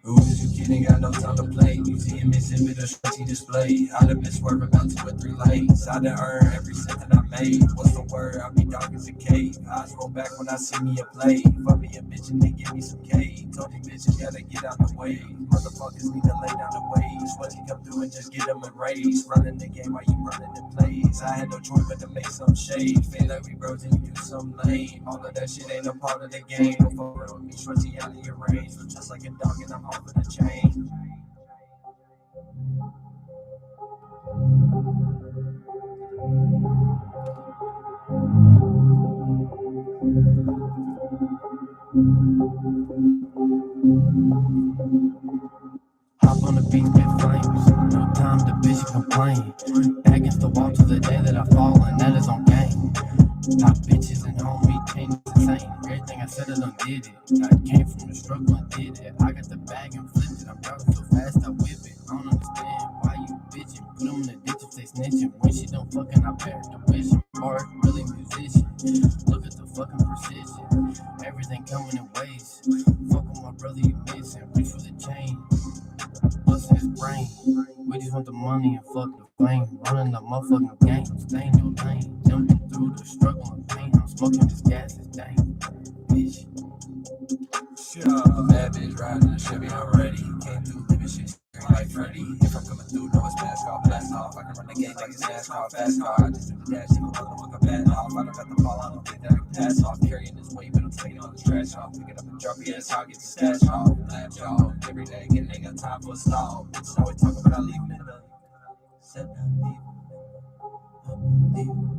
Who is you kidding? Got no time to play. Museum exhibit a stretchy display. I done been swerving about 2 or 3 lanes. I done earned every cent that I made. What's the word? I be dark as a cave. Eyes roll back when I see me a play. Fuck me a bitch and they give me some cake. Told these bitches gotta get out the way. Motherfuckers need to lay down the way. Sweaty come through and just get them a raise. Running the game while you running the plays. I had no choice but to make some shade. Feel like we bros and you do some lame. All of that shit ain't a part of the game. Don't fuck around with me, Sweaty out of your range. But just like a dog and I'm off of the chain. Hop on the beat, get flames. No time to bitch complain. Back against the wall till the day that I fall, and that is on game. Top bitches and homie change insane. Everything I said I done did it. I came from the struggle and did it. I got the bag and flipped it. I'm driving so fast I whip it. I don't understand why you bitching. Put them in the ditch if they snitching. When she don't fucking, I bear the wish. Art, really musician. Look at the fucking precision. Everything coming in waves. Fuck with my brother, you missing. Reach for the chain. Busting his brain. We just want the money and fuck the fame. Running the motherfucking game. Stay in your lane. Jumping through the struggle and pain. I'm smoking this gas, it's dang. Bitch. Shit up. A bad bitch riding a Chevy, I'm ready. Came through living shit like Freddy. If I'm coming through, know it's mask off, blast off. I can run the game like it's NASCAR, fast car. I just do the dash, even though I'm a bad off. I don't got the ball, I don't think that I can pass off. Carrying this weight, but I'm taking all this trash off. Pick it up and drop it, that's how I get the stash off. Lab y'all, every day, getting ain't got time for a stall. Bitches always talking about I leave them in the set down, leave them in.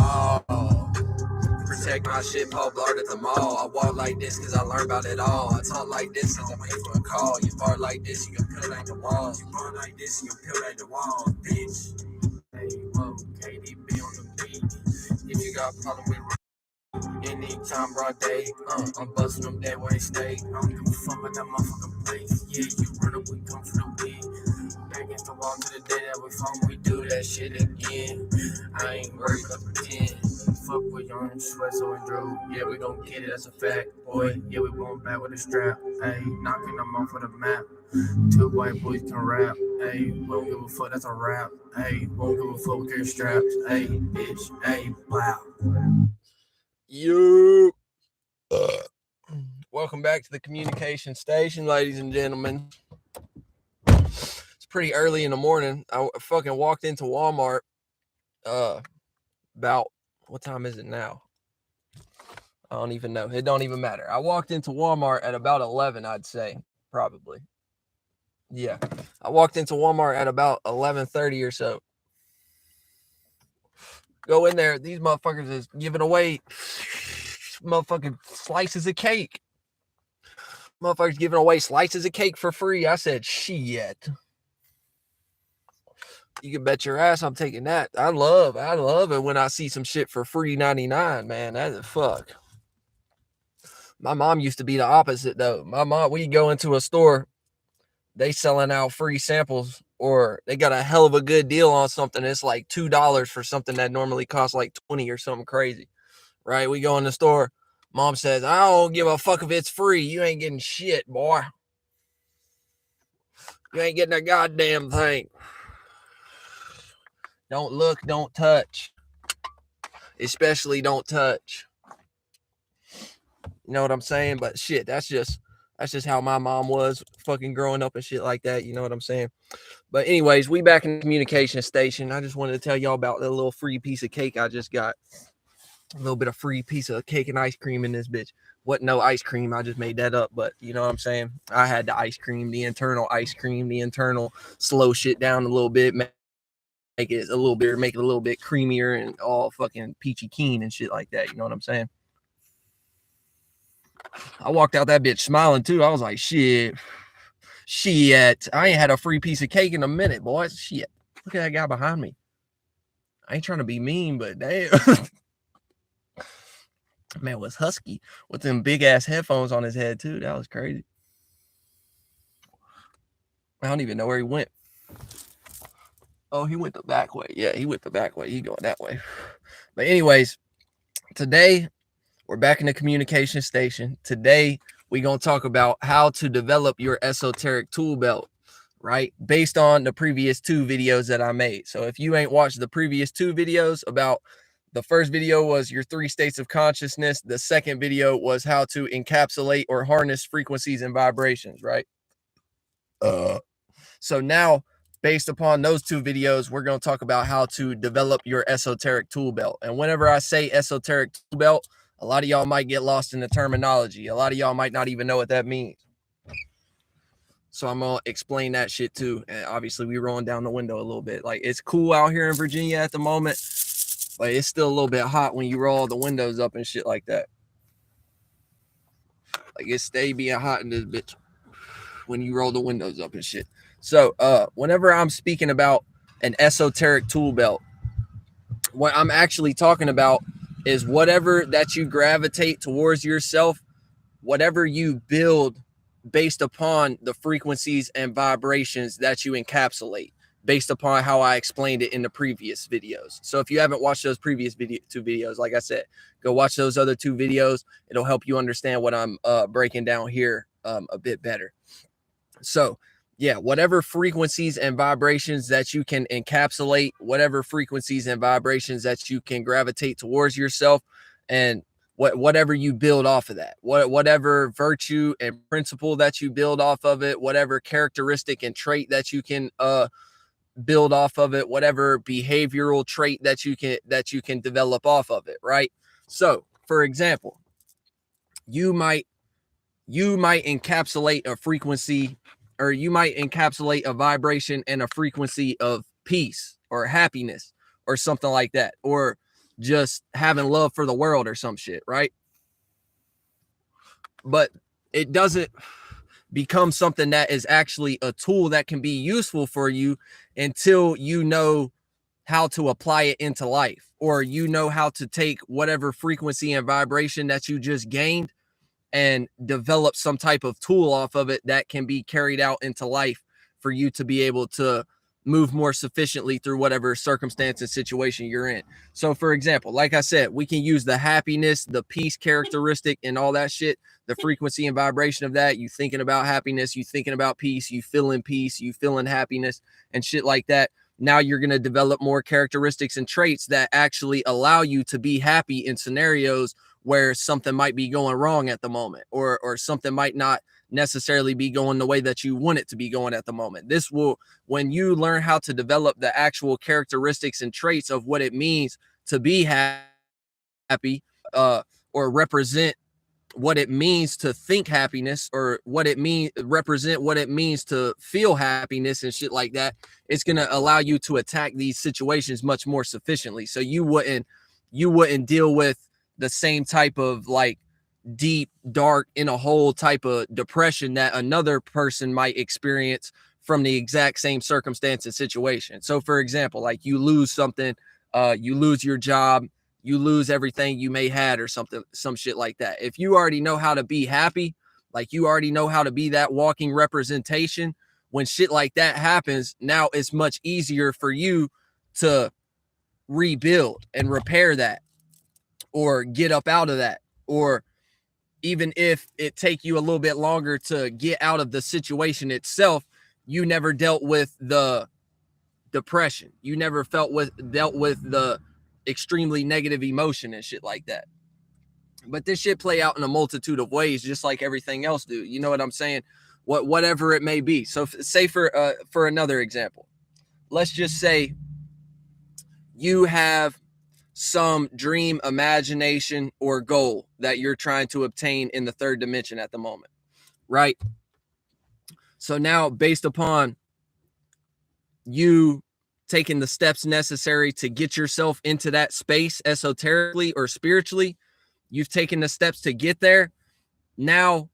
Oh, protect my shit, Paul Blart at the mall. I walk like this cause I learned about it all. I talk like this cause I'm waiting for a call. You bar like this, you can peel like the walls. You bar like this, you can peel like the walls, bitch. Hey, whoa, KDB on the beat. If you got a problem with anytime, broad day, I'm busting them dead where they stay. I don't give a fuck about that motherfucking place. Yeah, you run up, we come for the weed. Back against the wall to the day that we fall, we do that shit again. I ain't worried about pretend. Fuck with YungSchwetzel and Drew. Yeah, we gon' get it, that's a fact, boy. Yeah, we going back with a strap. Hey, knocking them off of the map. 2 white boys can rap. Hey, we don't give a fuck, that's a rap. Hey, we don't give a fuck, we carry straps. Hey, bitch, hey, wow. You. Welcome back to the communication station, ladies and gentlemen. It's pretty early in the morning. I fucking walked into Walmart about, what time is it now? I don't even know. It don't even matter. I walked into Walmart at about 11, I'd say. Probably. Yeah. I walked into Walmart at about 11:30 or so. Go in there. These motherfuckers is giving away motherfucking slices of cake. Motherfuckers giving away slices of cake for free. I said, shit. You can bet your ass I'm taking that. I love it when I see some shit for free 99, man. That's fuck. My mom used to be the opposite though. My mom, we go into a store, they selling out free samples, or they got a hell of a good deal on something. It's like $2 for something that normally costs like 20 or something crazy. Right? We go in the store. Mom says, I don't give a fuck if it's free. You ain't getting shit, boy. You ain't getting a goddamn thing. Don't look, don't touch. Especially don't touch. You know what I'm saying? But shit, that's just how my mom was fucking growing up and shit like that. You know what I'm saying? But anyways, we back in the communication station. I just wanted to tell y'all about the little free piece of cake I just got. A little bit of free piece of cake and ice cream in this bitch. Wasn't no ice cream. I just made that up. But you know what I'm saying? I had the ice cream, the internal ice cream, the internal slow shit down a little bit. Make it a little bit creamier and all fucking peachy keen and shit like that. You know what I'm saying? I walked out that bitch smiling too. I was like, shit. I ain't had a free piece of cake in a minute, boys. Shit. Look at that guy behind me. I ain't trying to be mean, but damn. Man was husky with them big ass headphones on his head too. That was crazy. I don't even know where he went. Oh, he went the back way. Yeah, he went the back way. He going that way. But anyways, today we're back in the communication station. Today we're going to talk about how to develop your esoteric tool belt, right? Based on the previous 2 videos that I made. So if you ain't watched the previous 2 videos, about the first video was your 3 states of consciousness. The second video was how to encapsulate or harness frequencies and vibrations, right? So now, based upon those 2 videos, we're going to talk about how to develop your esoteric tool belt. And whenever I say esoteric tool belt, a lot of y'all might get lost in the terminology. A lot of y'all might not even know what that means. So I'm going to explain that shit too. And obviously we rolling down the window a little bit. Like, it's cool out here in Virginia at the moment, but it's still a little bit hot when you roll the windows up and shit like that. Like, it stay being hot in this bitch when you roll the windows up and shit. So whenever I'm speaking about an esoteric tool belt, what I'm actually talking about is whatever that you gravitate towards yourself, whatever you build based upon the frequencies and vibrations that you encapsulate, based upon how I explained it in the previous videos. So if you haven't watched those previous 2 videos, like I said, go watch those other 2 videos. It'll help you understand what I'm breaking down here a bit better. So yeah, whatever frequencies and vibrations that you can encapsulate, whatever frequencies and vibrations that you can gravitate towards yourself, and whatever you build off of that, whatever virtue and principle that you build off of it, whatever characteristic and trait that you can build off of it, whatever behavioral trait that you can develop off of it, right? So, for example, you might encapsulate a frequency, or you might encapsulate a vibration and a frequency of peace or happiness or something like that, or just having love for the world or some shit, right? But it doesn't become something that is actually a tool that can be useful for you until you know how to apply it into life, or you know how to take whatever frequency and vibration that you just gained and develop some type of tool off of it that can be carried out into life for you to be able to move more sufficiently through whatever circumstance and situation you're in. So for example, like I said, we can use the happiness, the peace characteristic and all that shit, the frequency and vibration of that. You thinking about happiness, you thinking about peace, you feeling peace, you feeling happiness and shit like that. Now you're going to develop more characteristics and traits that actually allow you to be happy in scenarios where something might be going wrong at the moment, or something might not necessarily be going the way that you want it to be going at the moment. This will, when you learn how to develop the actual characteristics and traits of what it means to be happy, or represent what it means to think happiness, or represent what it means to feel happiness and shit like that, it's going to allow you to attack these situations much more sufficiently. So you wouldn't deal with the same type of like deep, dark, in a hole type of depression that another person might experience from the exact same circumstance and situation. So for example, like you lose something, you lose your job, you lose everything you may had or something, some shit like that. If you already know how to be happy, like you already know how to be that walking representation, when shit like that happens, now it's much easier for you to rebuild and repair that, or get up out of that, or even if it take you a little bit longer to get out of the situation itself, you never dealt with the depression. You never dealt with the extremely negative emotion and shit like that. But this shit play out in a multitude of ways, just like everything else do. You know what I'm saying? Whatever it may be. So say for another example, let's just say you have some dream, imagination, or goal that you're trying to obtain in the 3rd dimension at the moment, right? So now, based upon you taking the steps necessary to get yourself into that space esoterically or spiritually, you've taken the steps to get there. Now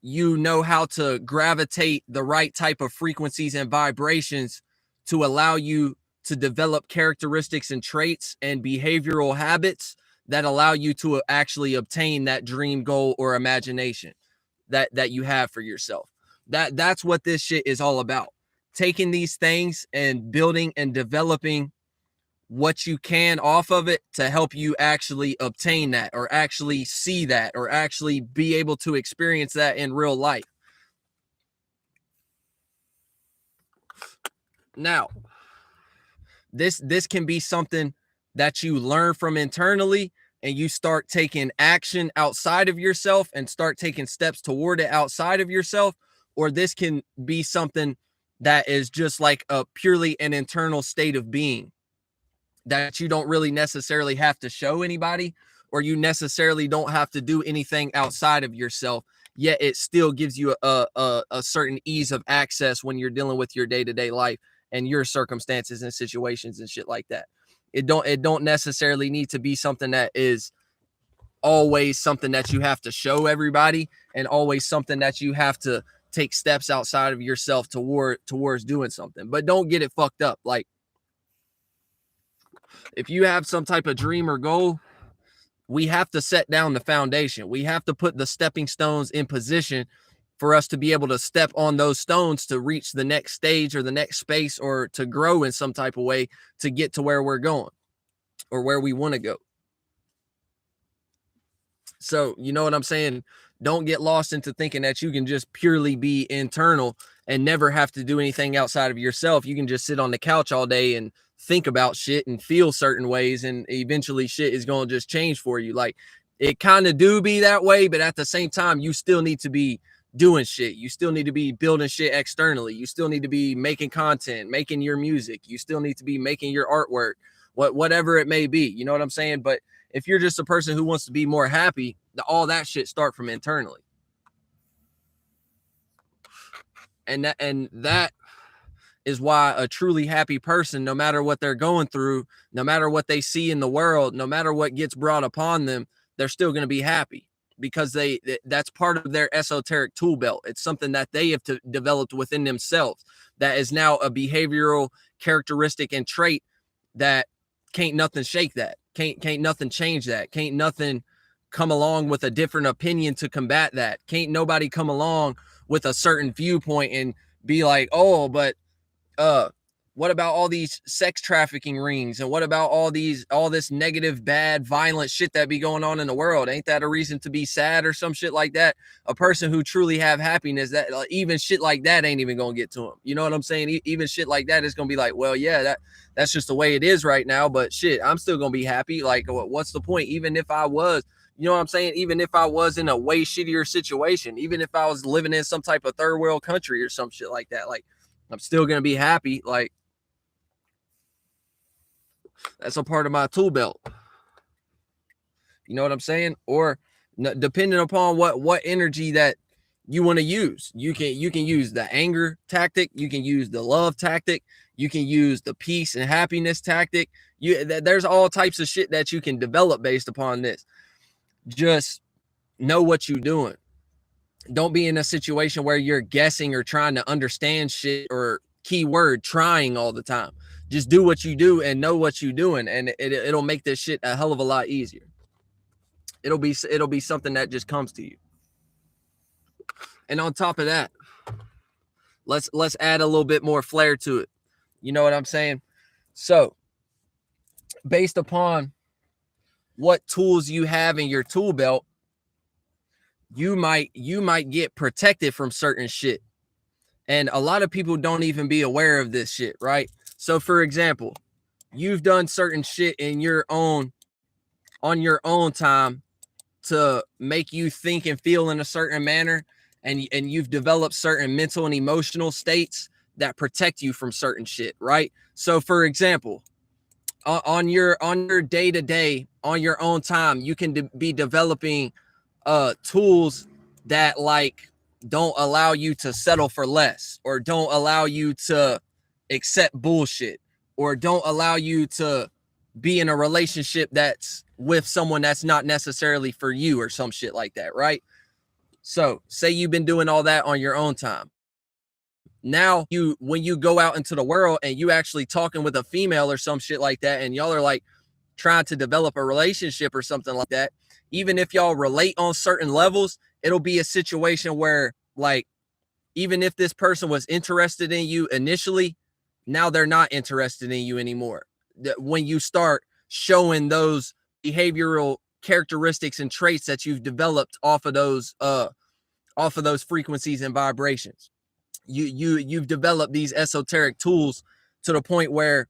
you know how to gravitate the right type of frequencies and vibrations to allow you to develop characteristics and traits and behavioral habits that allow you to actually obtain that dream, goal, or imagination that you have for yourself. That's what this shit is all about. Taking these things and building and developing what you can off of it to help you actually obtain that, or actually see that, or actually be able to experience that in real life. Now, this can be something that you learn from internally, and you start taking action outside of yourself and start taking steps toward it outside of yourself, or this can be something that is just like a purely an internal state of being that you don't really necessarily have to show anybody, or you necessarily don't have to do anything outside of yourself, yet it still gives you a certain ease of access when you're dealing with your day-to-day life and your circumstances and situations and shit like that. It don't necessarily need to be something that is always something that you have to show everybody, and always something that you have to take steps outside of yourself towards doing something. But don't get it fucked up. Like, if you have some type of dream or goal, we have to set down the foundation. We have to put the stepping stones in position for us to be able to step on those stones to reach the next stage or the next space, or to grow in some type of way to get to where we're going or where we want to go. So, you know what I'm saying? Don't get lost into thinking that you can just purely be internal and never have to do anything outside of yourself. You can just sit on the couch all day and think about shit and feel certain ways, and eventually shit is going to just change for you. Like, it kind of do be that way, but at the same time, you still need to be doing shit. You still need to be building shit externally. You still need to be making content, making your music. You still need to be making your artwork, whatever it may be. You know what I'm saying? But if you're just a person who wants to be more happy, all that shit start from internally. And that is why a truly happy person, no matter what they're going through, no matter what they see in the world, no matter what gets brought upon them, they're still going to be happy, because that's part of their esoteric tool belt. It's something that they have developed within themselves that is now a behavioral characteristic and trait that can't nothing shake that. Can't nothing change that. Can't nothing come along with a different opinion to combat that. Can't nobody come along with a certain viewpoint and be like, oh, but what about all these sex trafficking rings, and what about all this negative, bad, violent shit that be going on in the world? Ain't that a reason to be sad or some shit like that? A person who truly have happiness, that even shit like that ain't even gonna get to them. You know what I'm saying? Even shit like that is gonna be like, well, yeah, that's just the way it is right now, but shit, I'm still gonna be happy. Like, what's the point? Even if I was, you know what I'm saying? Even if I was in a way shittier situation, even if I was living in some type of third world country or some shit like that, like, I'm still going to be happy. Like, that's a part of my tool belt. You know what I'm saying? Or depending upon what energy that you want to use, you can use the anger tactic. You can use the love tactic. You can use the peace and happiness tactic. There's all types of shit that you can develop based upon this. Just know what you're doing. Don't be in a situation where you're guessing or trying to understand shit, or keyword trying all the time. Just do what you do and know what you're doing, and it'll make this shit a hell of a lot easier. It'll be something that just comes to you. And on top of that, let's add a little bit more flair to it. You know what I'm saying? So, based upon what tools you have in your tool belt, you might get protected from certain shit. And a lot of people don't even be aware of this shit, right? So, for example, you've done certain shit on your own time to make you think and feel in a certain manner, and you've developed certain mental and emotional states that protect you from certain shit, right? So, for example, on your day-to-day, on your own time, you can be developing tools that, like, don't allow you to settle for less, or don't allow you to accept bullshit, or don't allow you to be in a relationship that's with someone that's not necessarily for you, or some shit like that, right? So, say you've been doing all that on your own time. Now when you go out into the world and you actually talking with a female or some shit like that, and y'all are like trying to develop a relationship or something like that, even if y'all relate on certain levels, it'll be a situation where, like, even if this person was interested in you initially, now they're not interested in you anymore. When you start showing those behavioral characteristics and traits that you've developed off of those frequencies and vibrations, you've developed these esoteric tools to the point where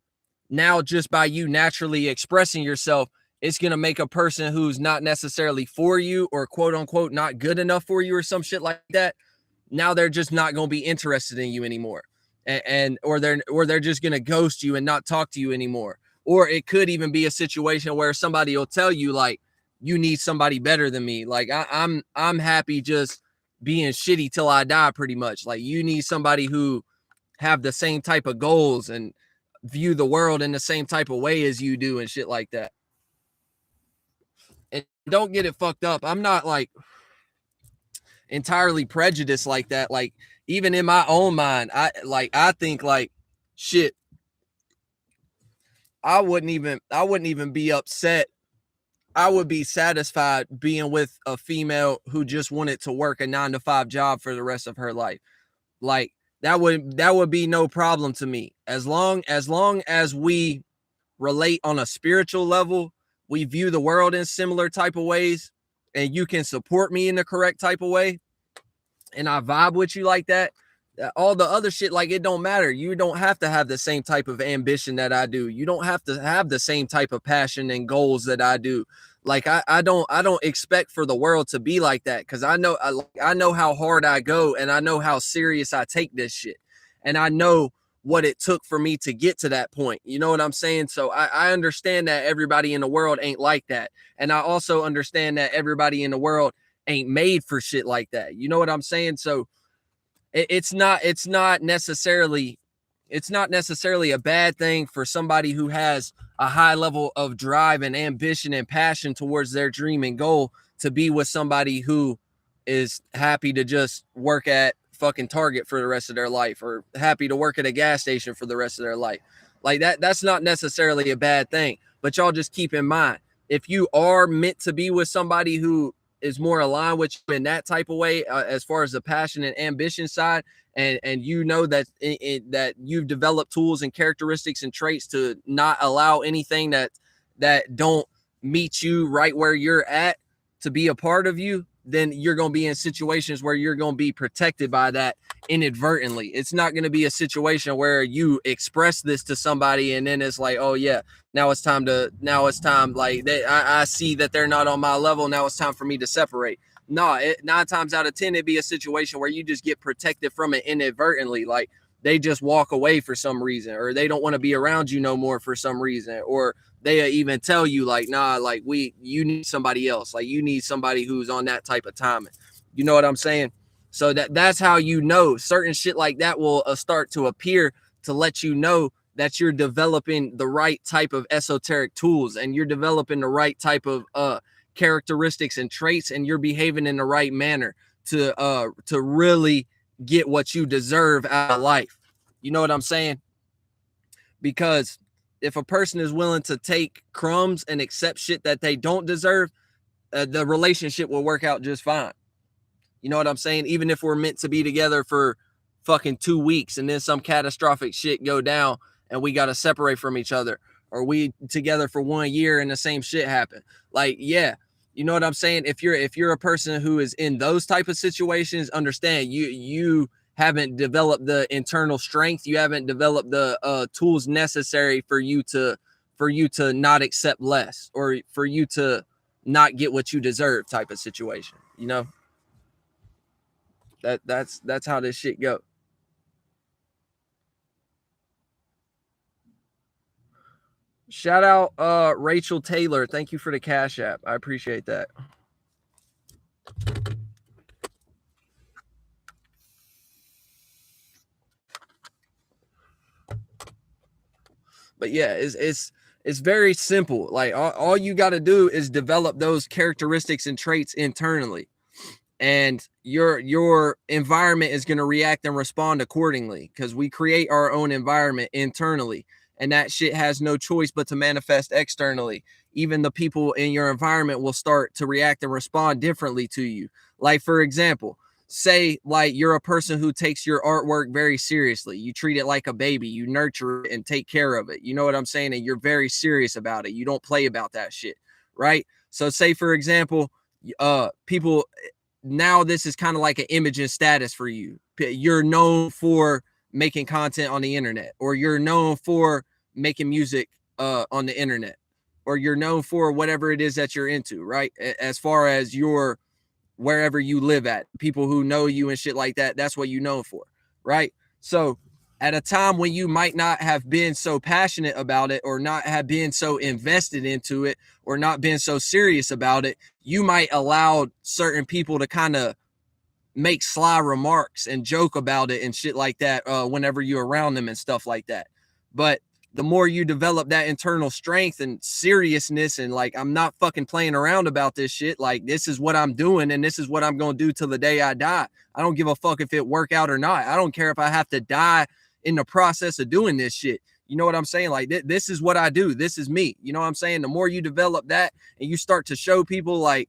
now, just by you naturally expressing yourself, it's going to make a person who's not necessarily for you, or quote unquote not good enough for you or some shit like that, now they're just not going to be interested in you anymore. Or they're just going to ghost you and not talk to you anymore. Or it could even be a situation where somebody will tell you, like, you need somebody better than me. Like, I'm happy just being shitty till I die, pretty much. Like, you need somebody who have the same type of goals and view the world in the same type of way as you do and shit like that. And don't get it fucked up, I'm not like entirely prejudiced like that. Like, even in my own mind, I think like, shit, I wouldn't even be upset. I would be satisfied being with a female who just wanted to work a 9-to-5 job for the rest of her life. Like, that would be no problem to me, as long as we relate on a spiritual level, we view the world in similar type of ways, and you can support me in the correct type of way, and I vibe with you like that. All the other shit, like, it don't matter. You don't have to have the same type of ambition that I do. You don't have to have the same type of passion and goals that I do. Like, I don't expect for the world to be like that, because I know how hard I go, and I know how serious I take this shit, and I know what it took for me to get to that point. You know what I'm saying? So I understand that everybody in the world ain't like that, and I also understand that everybody in the world ain't made for shit like that. You know what I'm saying? So it's not necessarily a bad thing for somebody who has a high level of drive and ambition and passion towards their dream and goal to be with somebody who is happy to just work at fucking Target for the rest of their life, or happy to work at a gas station for the rest of their life. Like, that's not necessarily a bad thing. But y'all just keep in mind, if you are meant to be with somebody who is more aligned with you in that type of way, as far as the passion and ambition side, and you know that that you've developed tools and characteristics and traits to not allow anything that don't meet you right where you're at to be a part of you, then you're going to be in situations where you're going to be protected by that inadvertently. It's not going to be a situation where you express this to somebody and then it's like, oh yeah, now it's time, like, I see that they're not on my level, now it's time for me to separate. No, 9 times out of 10, it'd be a situation where you just get protected from it inadvertently. Like, they just walk away for some reason, or they don't want to be around you no more for some reason, or they even tell you, like, nah, like, you need somebody else. Like, you need somebody who's on that type of timing. You know what I'm saying? So that's how you know certain shit like that will start to appear, to let you know that you're developing the right type of esoteric tools, and you're developing the right type of characteristics and traits, and you're behaving in the right manner to really get what you deserve out of life. You know what I'm saying? Because if a person is willing to take crumbs and accept shit that they don't deserve, the relationship will work out just fine. You know what I'm saying? Even if we're meant to be together for fucking 2 weeks and then some catastrophic shit go down and we got to separate from each other, or we together for 1 year and the same shit happen. Like, yeah, you know what I'm saying? If you're a person who is in those type of situations, understand you haven't developed the internal strength. You haven't developed the tools necessary for you to not accept less, or for you to not get what you deserve type of situation. You know, that's how this shit go. Shout out Rachel Taylor. Thank you for the Cash App. I appreciate that. But yeah, it's very simple. Like, all you got to do is develop those characteristics and traits internally. and your environment is going to react and respond accordingly, because we create our own environment internally, and that shit has no choice but to manifest externally. Even the people in your environment will start to react and respond differently to you. Like, for example, say like you're a person who takes your artwork very seriously. You treat it like a baby, you nurture it and take care of it, you know what I'm saying, and you're very serious about it. You don't play about that shit, right? So say, for example, people, now this is kind of like an image and status for you. You're known for making content on the internet, or you're known for making music on the internet, or you're known for whatever it is that you're into, right? As far as your wherever you live at, people who know you and shit like that, that's what you know for, right? So at a time when you might not have been so passionate about it, or not have been so invested into it, or not been so serious about it, you might allow certain people to kind of make sly remarks and joke about it and shit like that whenever you're around them and stuff like that. But the more you develop that internal strength and seriousness, and like, I'm not fucking playing around about this shit, like, this is what I'm doing and this is what I'm going to do till the day I die. I don't give a fuck if it work out or not. I don't care if I have to die in the process of doing this shit. You know what I'm saying? Like, this is what I do. This is me. You know what I'm saying? The more you develop that and you start to show people, like,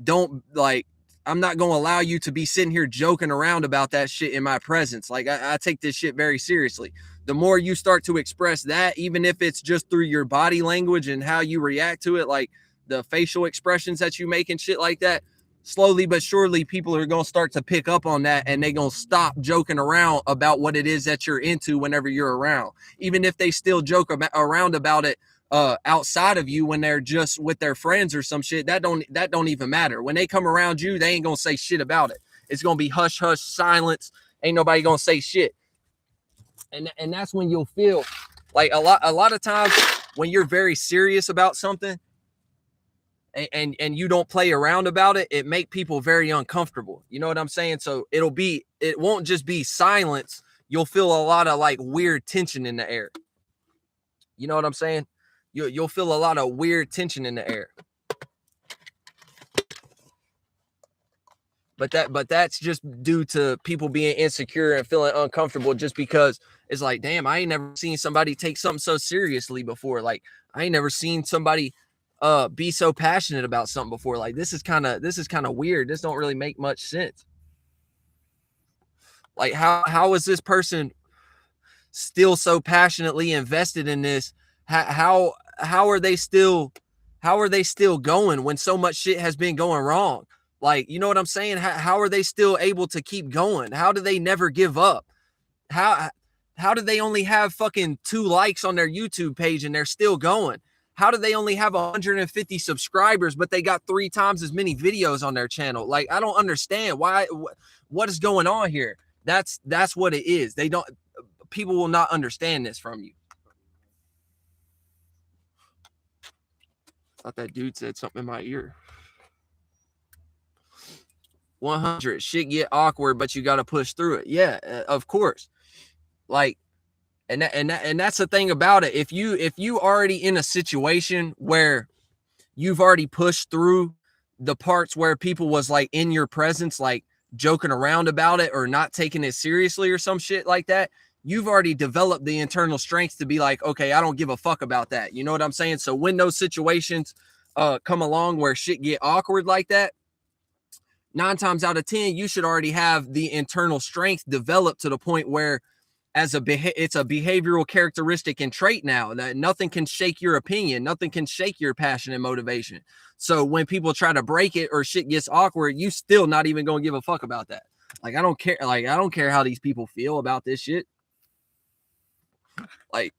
don't, like, I'm not going to allow you to be sitting here joking around about that shit in my presence. Like, I take this shit very seriously. The more you start to express that, even if it's just through your body language and how you react to it, like the facial expressions that you make and shit like that, slowly but surely people are going to start to pick up on that, and they're going to stop joking around about what it is that you're into whenever you're around. Even if they still joke around about it outside of you when they're just with their friends or some shit, that don't even matter. When they come around you, they ain't gonna say shit about it. It's gonna be hush hush silence. Ain't nobody gonna say shit. And that's when you'll feel like a lot of times when you're very serious about something and you don't play around about it, it make people very uncomfortable. You know what I'm saying? So it won't just be silence. You'll feel a lot of like weird tension in the air. You know what I'm saying? You'll feel a lot of weird tension in the air. But that's just due to people being insecure and feeling uncomfortable, just because it's like, damn, I ain't never seen somebody take something so seriously before. Like, I ain't never seen somebody be so passionate about something before. Like, this is kind of weird. This don't really make much sense. Like, how is this person still so passionately invested in this? How are they still going when so much shit has been going wrong? Like, you know what I'm saying? How are they still able to keep going? How do they never give up? How do they only have fucking 2 likes on their YouTube page and they're still going? How do they only have 150 subscribers, but they got 3 times as many videos on their channel? Like, I don't understand why. What is going on here? That's what it is. People will not understand this from you. I thought that dude said something in my ear. 100, shit get awkward, but you got to push through it. Yeah, of course. Like, and that's the thing about it. If you already in a situation where you've already pushed through the parts where people was like in your presence, like joking around about it or not taking it seriously or some shit like that, you've already developed the internal strength to be like, okay, I don't give a fuck about that. You know what I'm saying? So when those situations come along where shit get awkward like that, 9 times out of 10, you should already have the internal strength developed to the point where it's a behavioral characteristic and trait now that nothing can shake your opinion. Nothing can shake your passion and motivation. So when people try to break it or shit gets awkward, you still not even going to give a fuck about that. Like, I don't care. Like, I don't care how these people feel about this shit. Like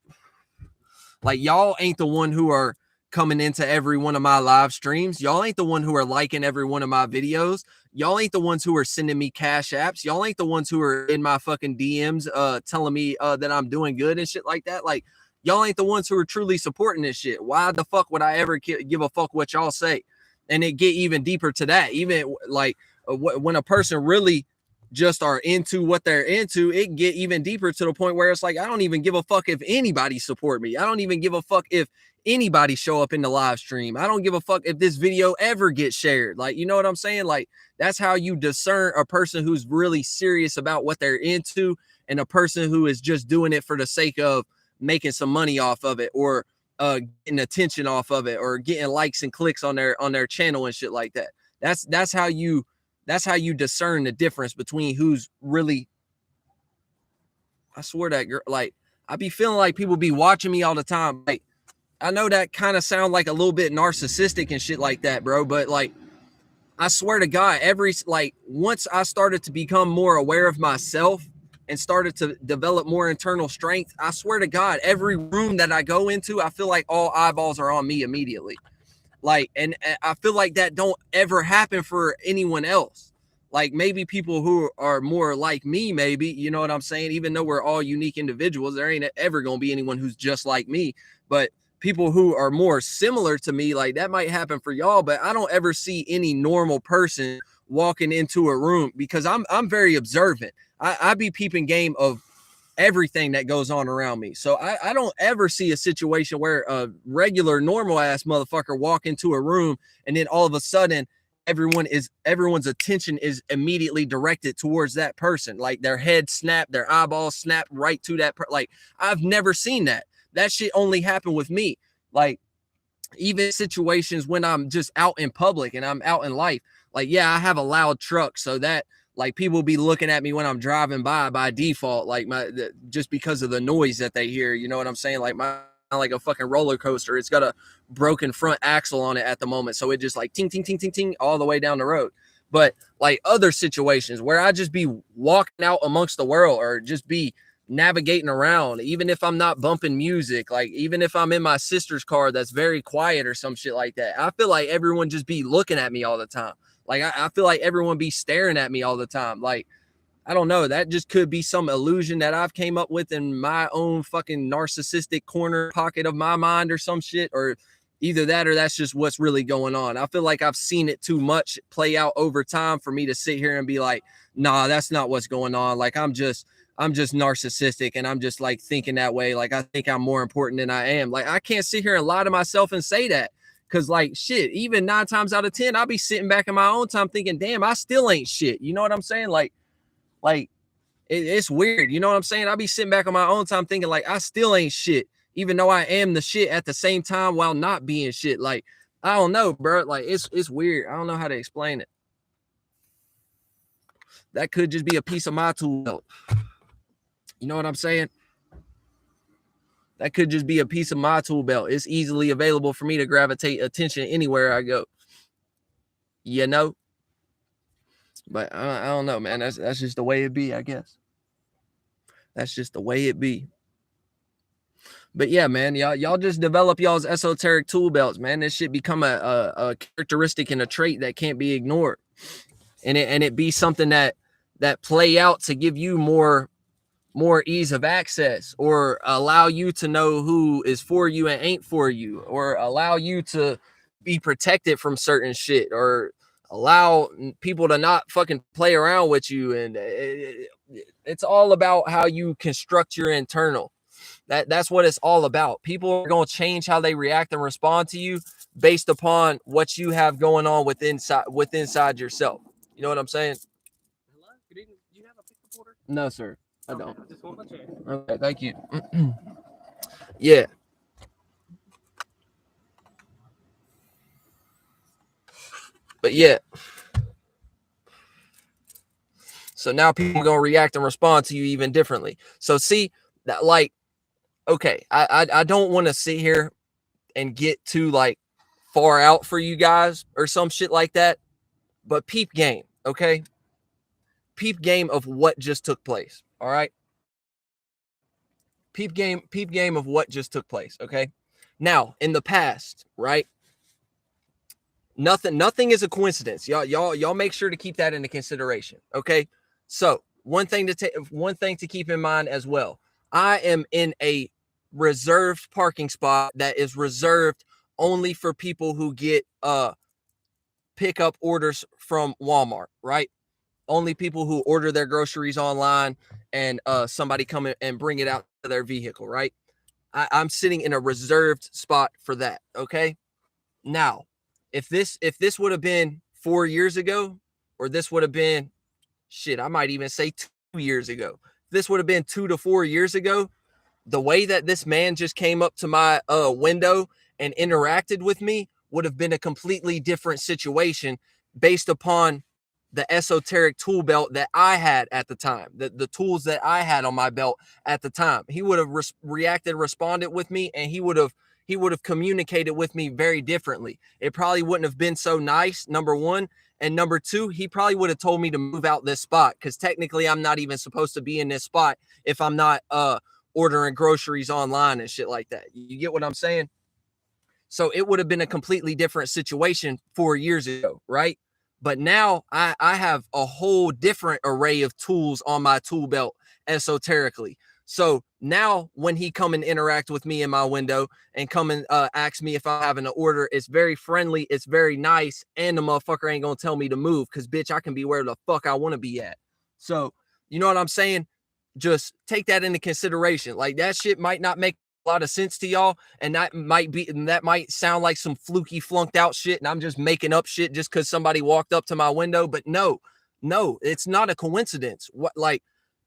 y'all ain't the one who are coming into every one of my live streams. Y'all ain't the one who are liking every one of my videos. Y'all ain't the ones who are sending me cash apps. Y'all ain't the ones who are in my fucking DMs telling me that I'm doing good and shit like that. Like, y'all ain't the ones who are truly supporting this shit. Why the fuck would I ever give a fuck what y'all say? And it get even deeper to that. Even like when a person really just are into what they're into, it get even deeper to the point where it's like, I don't even give a fuck if anybody support me. I don't even give a fuck if anybody show up in the live stream. I don't give a fuck if this video ever gets shared. Like, you know what I'm saying? Like, that's how you discern a person who's really serious about what they're into and a person who is just doing it for the sake of making some money off of it, or getting attention off of it, or getting likes and clicks on their channel and shit like that. That's how you discern the difference between who's really. I swear that girl, like, I be feeling like people be watching me all the time. Like, I know that kind of sound like a little bit narcissistic and shit like that, bro, but like, I swear to God, once I started to become more aware of myself and started to develop more internal strength, I swear to God, every room that I go into, I feel like all eyeballs are on me immediately. Like, and I feel like that don't ever happen for anyone else. Like, maybe people who are more like me, maybe, you know what I'm saying? Even though we're all unique individuals, there ain't ever going to be anyone who's just like me. But people who are more similar to me, like, that might happen for y'all, but I don't ever see any normal person walking into a room, because I'm very observant. I be peeping game of everything that goes on around me. So I don't ever see a situation where a regular normal ass motherfucker walk into a room and then all of a sudden everyone's attention is immediately directed towards that person. Like, their head snap, their eyeballs snap right to that like, I've never seen that. That shit only happened with me. Like, even situations when I'm just out in public and I'm out in life, like, yeah, I have a loud truck, so that, like, people be looking at me when I'm driving by default, like, just because of the noise that they hear, you know what I'm saying? Like, like a fucking roller coaster. It's got a broken front axle on it at the moment, so it just like ting ting ting ting ting all the way down the road. But like, other situations where I just be walking out amongst the world, or just be navigating around, even if I'm not bumping music, like, even if I'm in my sister's car that's very quiet or some shit like that, I feel like everyone just be looking at me all the time. Like, I feel like everyone be staring at me all the time. Like, I don't know, that just could be some illusion that I've came up with in my own fucking narcissistic corner pocket of my mind or some shit, or either that or that's just what's really going on. I feel like I've seen it too much play out over time for me to sit here and be like, nah, that's not what's going on. Like, I'm just narcissistic, and I'm just like thinking that way. Like, I think I'm more important than I am. Like, I can't sit here and lie to myself and say that. Cause, like, shit, even 9 times out of 10, I'll be sitting back in my own time thinking, damn, I still ain't shit. You know what I'm saying? Like it's weird. You know what I'm saying? I'll be sitting back on my own time thinking, like, I still ain't shit, even though I am the shit at the same time while not being shit. Like, I don't know, bro. Like, it's weird. I don't know how to explain it. That could just be a piece of my tool belt. You know what I'm saying? That could just be a piece of my tool belt. It's easily available for me to gravitate attention anywhere I go. You know? But I don't know, man. That's just the way it be, I guess. That's just the way it be. But yeah, man, y'all just develop y'all's esoteric tool belts, man. This shit become a characteristic and a trait that can't be ignored. And it be something that play out to give you more ease of access, or allow you to know who is for you and ain't for you, or allow you to be protected from certain shit, or allow people to not fucking play around with you. And it's all about how you construct your internal. That's what it's all about. People are going to change how they react and respond to you based upon what you have going on within inside yourself. You know what I'm saying? Hello? Good evening. Do you have a pickup order? No, sir. I Okay, don't. I just want to check. Okay, thank you. Yeah. But yeah. So now people are going to react and respond to you even differently. So see that, like, okay, I don't want to sit here and get too like far out for you guys or some shit like that, but peep game, okay? Peep game of what just took place. All right. Peep game of what just took place. Okay. Now, in the past, right? Nothing is a coincidence. Y'all make sure to keep that into consideration. Okay. So one thing to keep in mind as well. I am in a reserved parking spot that is reserved only for people who get pickup orders from Walmart, right? Only people who order their groceries online and somebody come in and bring it out to their vehicle, right? I'm sitting in a reserved spot for that. Okay. Now, if this would have been 4 years ago, or this would have been shit, I might even say 2 years ago. This would have been 2 to 4 years ago. The way that this man just came up to my window and interacted with me would have been a completely different situation based upon the esoteric tool belt that I had at the time, the tools that I had on my belt at the time. He would have responded with me, and he would have communicated with me very differently. It probably wouldn't have been so nice, number one. And number two, he probably would have told me to move out this spot, because technically I'm not even supposed to be in this spot if I'm not ordering groceries online and shit like that. You get what I'm saying? So it would have been a completely different situation 4 years ago, right? But now I have a whole different array of tools on my tool belt esoterically. So now when he come and interact with me in my window and come and ask me if I'm having an order, it's very friendly, it's very nice, and the motherfucker ain't gonna tell me to move, because bitch, I can be where the fuck I want to be at. So you know what I'm saying? Just take that into consideration. Like, that shit might not make a lot of sense to y'all, and that might sound like some fluky flunked out shit, and I'm just making up shit just because somebody walked up to my window. But no, it's not a coincidence. What, like,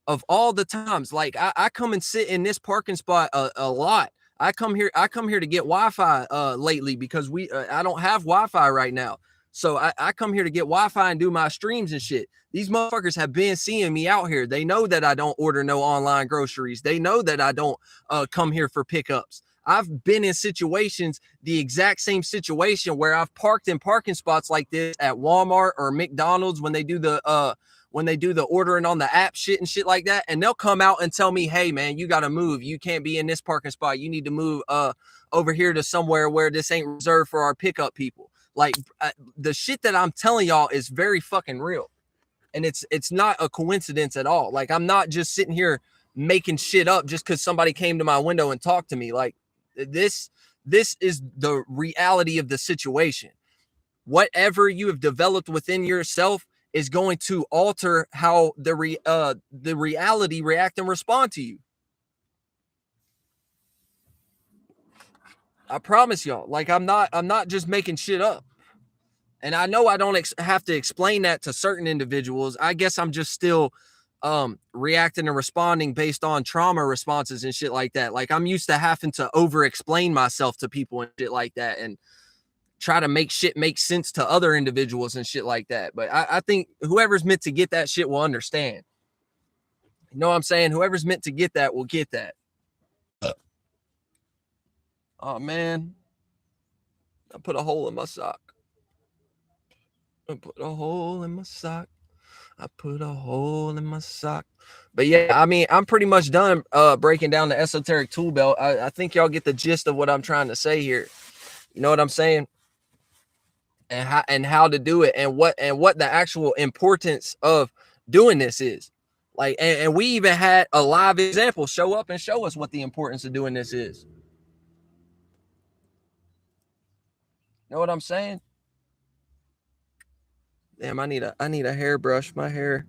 of all the times, like, I come and sit in this parking spot a lot. I come here to get Wi-Fi lately, because I don't have Wi-Fi right now. So I come here to get Wi-Fi and do my streams and shit. These motherfuckers have been seeing me out here. They know that I don't order no online groceries. They know that I don't come here for pickups. I've been in situations, the exact same situation, where I've parked in parking spots like this at Walmart or McDonald's when they do the ordering on the app shit and shit like that. And they'll come out and tell me, hey man, you got to move. You can't be in this parking spot. You need to move over here to somewhere where this ain't reserved for our pickup people. Like, the shit that I'm telling y'all is very fucking real. And it's not a coincidence at all. Like, I'm not just sitting here making shit up just because somebody came to my window and talked to me. Like, this is the reality of the situation. Whatever you have developed within yourself is going to alter how the reality react and respond to you. I promise y'all. Like, I'm not just making shit up. And I know I don't have to explain that to certain individuals. I guess I'm just still reacting and responding based on trauma responses and shit like that. Like, I'm used to having to over explain myself to people and shit like that, and try to make shit make sense to other individuals and shit like that. But I think whoever's meant to get that shit will understand. You know what I'm saying? Whoever's meant to get that will get that. Oh man, I put a hole in my sock. I put a hole in my sock. I put a hole in my sock. But yeah, I mean, I'm pretty much done breaking down the esoteric tool belt. I think y'all get the gist of what I'm trying to say here. You know what I'm saying? And how to do it, and what the actual importance of doing this is. Like, and we even had a live example show up and show us what the importance of doing this is. You know what I'm saying? Damn, I need a hairbrush. My hair,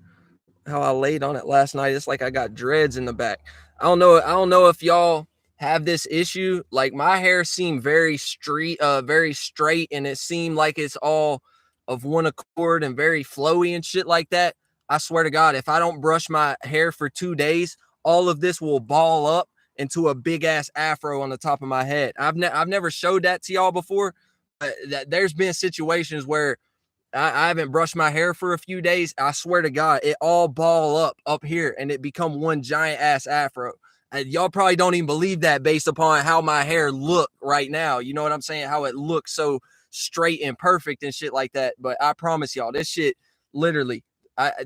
how I laid on it last night, it's like I got dreads in the back. I don't know if y'all have this issue. Like, my hair seemed very straight, and it seemed like it's all of one accord and very flowy and shit like that. I swear to God, if I don't brush my hair for 2 days, all of this will ball up into a big ass afro on the top of my head. I've never showed that to y'all before, but there's been situations where I haven't brushed my hair for a few days. I swear to God, it all ball up here, and it become one giant ass afro. And y'all probably don't even believe that based upon how my hair look right now. You know what I'm saying? How it looks so straight and perfect and shit like that. But I promise y'all, this shit literally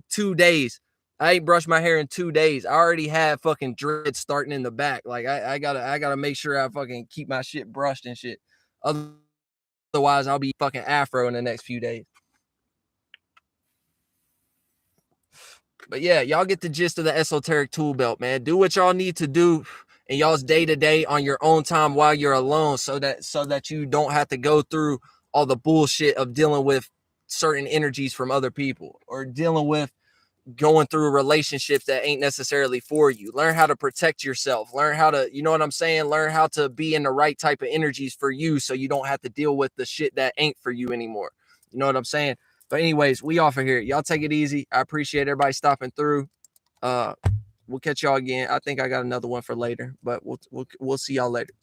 2 days. I ain't brushed my hair in 2 days. I already have fucking dreads starting in the back. Like, I gotta make sure I fucking keep my shit brushed and shit. Otherwise, I'll be fucking afro in the next few days. But yeah, y'all get the gist of the esoteric tool belt, man. Do what y'all need to do in y'all's day-to-day on your own time while you're alone, so that you don't have to go through all the bullshit of dealing with certain energies from other people, or dealing with going through relationships that ain't necessarily for you. Learn how to protect yourself. Learn how to, you know what I'm saying? Learn how to be in the right type of energies for you so you don't have to deal with the shit that ain't for you anymore. You know what I'm saying? But anyways, we off of here. Y'all take it easy. I appreciate everybody stopping through. We'll catch y'all again. I think I got another one for later, but we'll see y'all later.